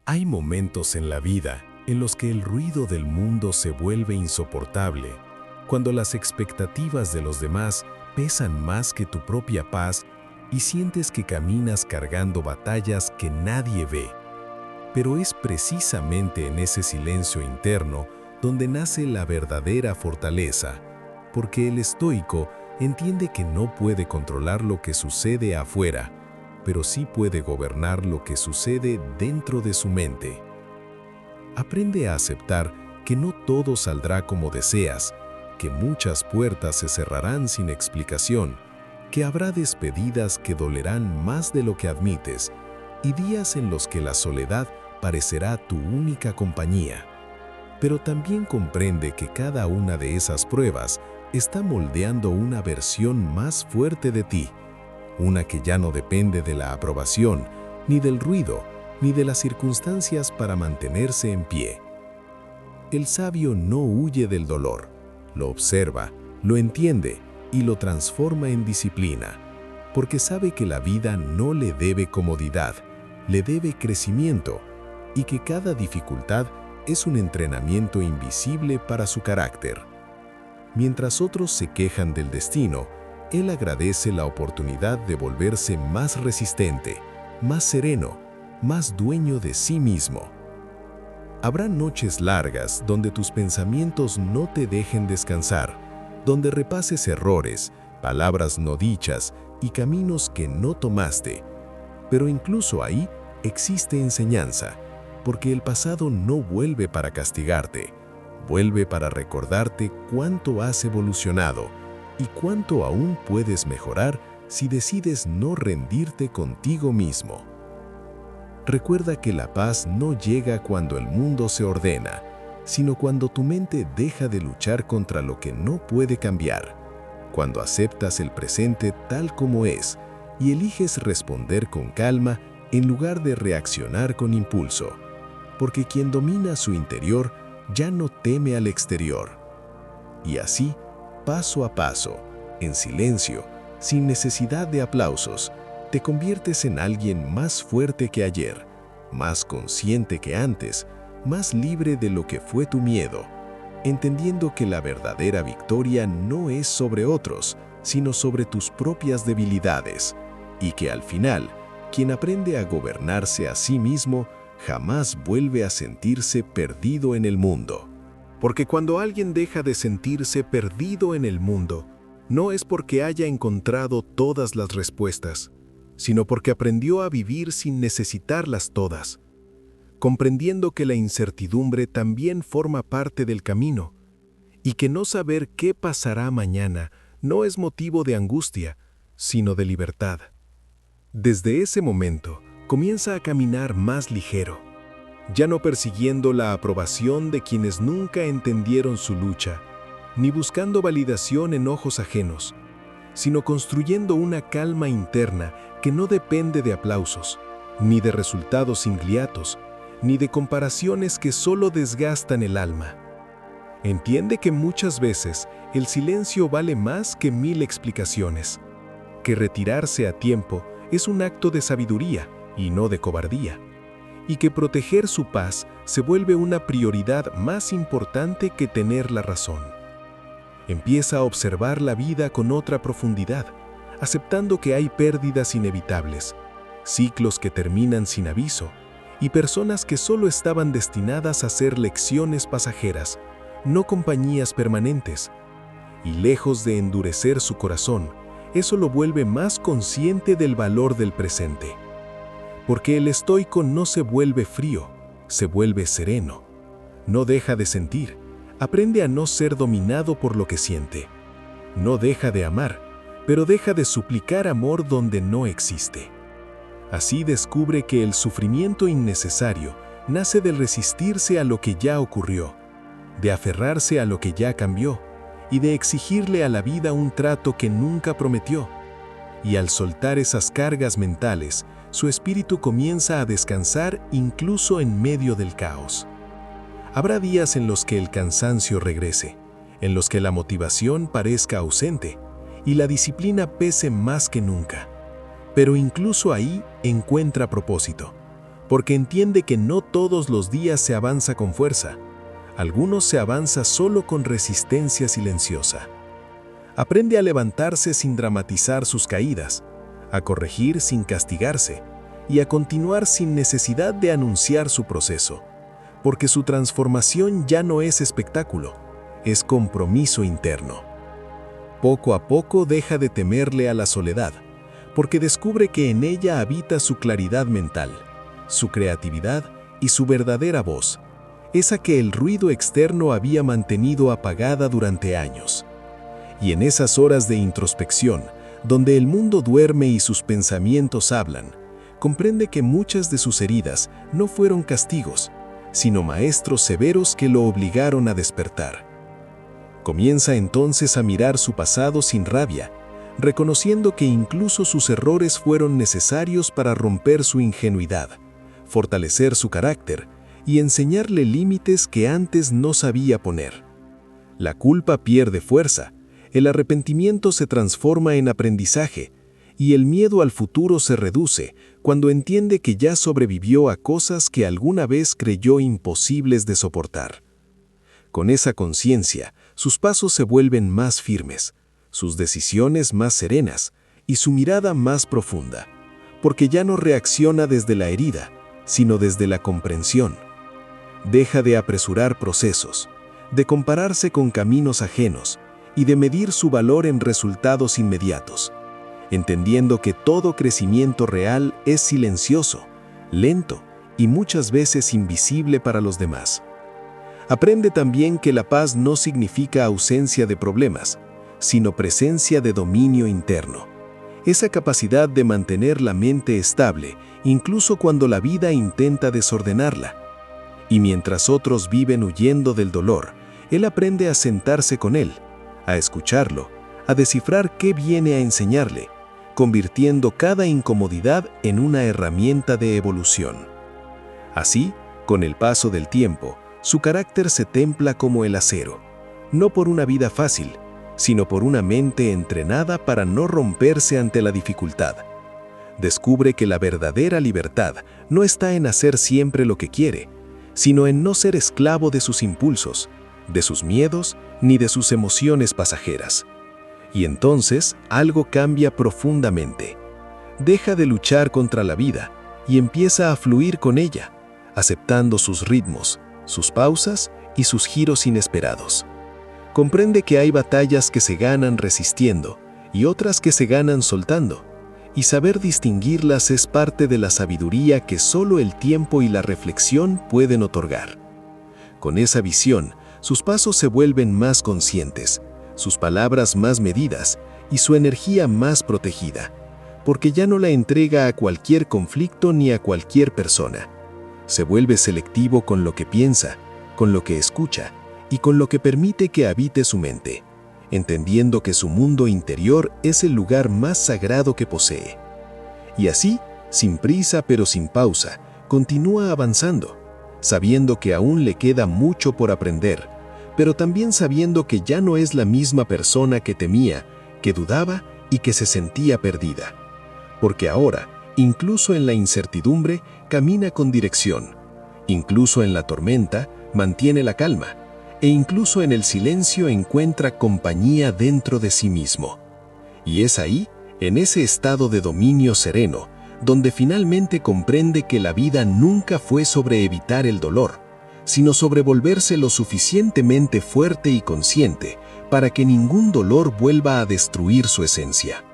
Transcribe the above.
Hay momentos en la vida en los que el ruido del mundo se vuelve insoportable, cuando las expectativas de los demás pesan más que tu propia paz y sientes que caminas cargando batallas que nadie ve. Pero es precisamente en ese silencio interno donde nace la verdadera fortaleza, porque el estoico entiende que no puede controlar lo que sucede afuera, pero sí puede gobernar lo que sucede dentro de su mente. Aprende a aceptar que no todo saldrá como deseas, que muchas puertas se cerrarán sin explicación, que habrá despedidas que dolerán más de lo que admites y días en los que la soledad parecerá tu única compañía. Pero también comprende que cada una de esas pruebas está moldeando una versión más fuerte de ti, una que ya no depende de la aprobación, ni del ruido, ni de las circunstancias para mantenerse en pie. El sabio no huye del dolor, lo observa, lo entiende y lo transforma en disciplina, porque sabe que la vida no le debe comodidad, le debe crecimiento y que cada dificultad es un entrenamiento invisible para su carácter. Mientras otros se quejan del destino, él agradece la oportunidad de volverse más resistente, más sereno, más dueño de sí mismo. Habrá noches largas donde tus pensamientos no te dejen descansar, donde repases errores, palabras no dichas y caminos que no tomaste. Pero incluso ahí existe enseñanza, porque el pasado no vuelve para castigarte, vuelve para recordarte cuánto has evolucionado y cuánto aún puedes mejorar si decides no rendirte contigo mismo. Recuerda que la paz no llega cuando el mundo se ordena, sino cuando tu mente deja de luchar contra lo que no puede cambiar, cuando aceptas el presente tal como es y eliges responder con calma en lugar de reaccionar con impulso, porque quien domina su interior ya no teme al exterior. Y así, paso a paso, en silencio, sin necesidad de aplausos, te conviertes en alguien más fuerte que ayer, más consciente que antes, más libre de lo que fue tu miedo, entendiendo que la verdadera victoria no es sobre otros, sino sobre tus propias debilidades, y que al final, quien aprende a gobernarse a sí mismo jamás vuelve a sentirse perdido en el mundo. Porque cuando alguien deja de sentirse perdido en el mundo, no es porque haya encontrado todas las respuestas, sino porque aprendió a vivir sin necesitarlas todas, comprendiendo que la incertidumbre también forma parte del camino, y que no saber qué pasará mañana no es motivo de angustia, sino de libertad. Desde ese momento, comienza a caminar más ligero, ya no persiguiendo la aprobación de quienes nunca entendieron su lucha, ni buscando validación en ojos ajenos, sino construyendo una calma interna que no depende de aplausos, ni de resultados inmediatos, ni de comparaciones que solo desgastan el alma. Entiende que muchas veces el silencio vale más que 1000 explicaciones, que retirarse a tiempo es un acto de sabiduría y no de cobardía, y que proteger su paz se vuelve una prioridad más importante que tener la razón. Empieza a observar la vida con otra profundidad, aceptando que hay pérdidas inevitables, ciclos que terminan sin aviso, y personas que solo estaban destinadas a ser lecciones pasajeras, no compañías permanentes. Y lejos de endurecer su corazón, eso lo vuelve más consciente del valor del presente. Porque el estoico no se vuelve frío, se vuelve sereno. No deja de sentir, aprende a no ser dominado por lo que siente. No deja de amar, pero deja de suplicar amor donde no existe. Así descubre que el sufrimiento innecesario nace de resistirse a lo que ya ocurrió, de aferrarse a lo que ya cambió y de exigirle a la vida un trato que nunca prometió. Y al soltar esas cargas mentales, su espíritu comienza a descansar incluso en medio del caos. Habrá días en los que el cansancio regrese, en los que la motivación parezca ausente y la disciplina pese más que nunca. Pero incluso ahí encuentra propósito, porque entiende que no todos los días se avanza con fuerza. Algunos se avanza solo con resistencia silenciosa. Aprende a levantarse sin dramatizar sus caídas, a corregir sin castigarse y a continuar sin necesidad de anunciar su proceso, porque su transformación ya no es espectáculo, es compromiso interno. Poco a poco deja de temerle a la soledad, porque descubre que en ella habita su claridad mental, su creatividad y su verdadera voz, esa que el ruido externo había mantenido apagada durante años. Y en esas horas de introspección, donde el mundo duerme y sus pensamientos hablan, comprende que muchas de sus heridas no fueron castigos, sino maestros severos que lo obligaron a despertar. Comienza entonces a mirar su pasado sin rabia, reconociendo que incluso sus errores fueron necesarios para romper su ingenuidad, fortalecer su carácter y enseñarle límites que antes no sabía poner. La culpa pierde fuerza, el arrepentimiento se transforma en aprendizaje y el miedo al futuro se reduce cuando entiende que ya sobrevivió a cosas que alguna vez creyó imposibles de soportar. Con esa conciencia, sus pasos se vuelven más firmes, sus decisiones más serenas y su mirada más profunda, porque ya no reacciona desde la herida, sino desde la comprensión. Deja de apresurar procesos, de compararse con caminos ajenos y de medir su valor en resultados inmediatos, entendiendo que todo crecimiento real es silencioso, lento y muchas veces invisible para los demás. Aprende también que la paz no significa ausencia de problemas, sino presencia de dominio interno. Esa capacidad de mantener la mente estable, incluso cuando la vida intenta desordenarla. Y mientras otros viven huyendo del dolor, él aprende a sentarse con él, a escucharlo, a descifrar qué viene a enseñarle, convirtiendo cada incomodidad en una herramienta de evolución. Así, con el paso del tiempo, su carácter se templa como el acero, no por una vida fácil, sino por una mente entrenada para no romperse ante la dificultad. Descubre que la verdadera libertad no está en hacer siempre lo que quiere, sino en no ser esclavo de sus impulsos, de sus miedos ni de sus emociones pasajeras. Y entonces algo cambia profundamente. Deja de luchar contra la vida y empieza a fluir con ella, aceptando sus ritmos, sus pausas y sus giros inesperados. Comprende que hay batallas que se ganan resistiendo y otras que se ganan soltando, y saber distinguirlas es parte de la sabiduría que solo el tiempo y la reflexión pueden otorgar. Con esa visión, sus pasos se vuelven más conscientes, sus palabras más medidas y su energía más protegida, porque ya no la entrega a cualquier conflicto ni a cualquier persona. Se vuelve selectivo con lo que piensa, con lo que escucha y con lo que permite que habite su mente, entendiendo que su mundo interior es el lugar más sagrado que posee. Y así, sin prisa pero sin pausa, continúa avanzando, sabiendo que aún le queda mucho por aprender, pero también sabiendo que ya no es la misma persona que temía, que dudaba y que se sentía perdida. Porque ahora, incluso en la incertidumbre, camina con dirección. Incluso en la tormenta, mantiene la calma. E incluso en el silencio encuentra compañía dentro de sí mismo. Y es ahí, en ese estado de dominio sereno, donde finalmente comprende que la vida nunca fue sobre evitar el dolor, sino sobre volverse lo suficientemente fuerte y consciente para que ningún dolor vuelva a destruir su esencia.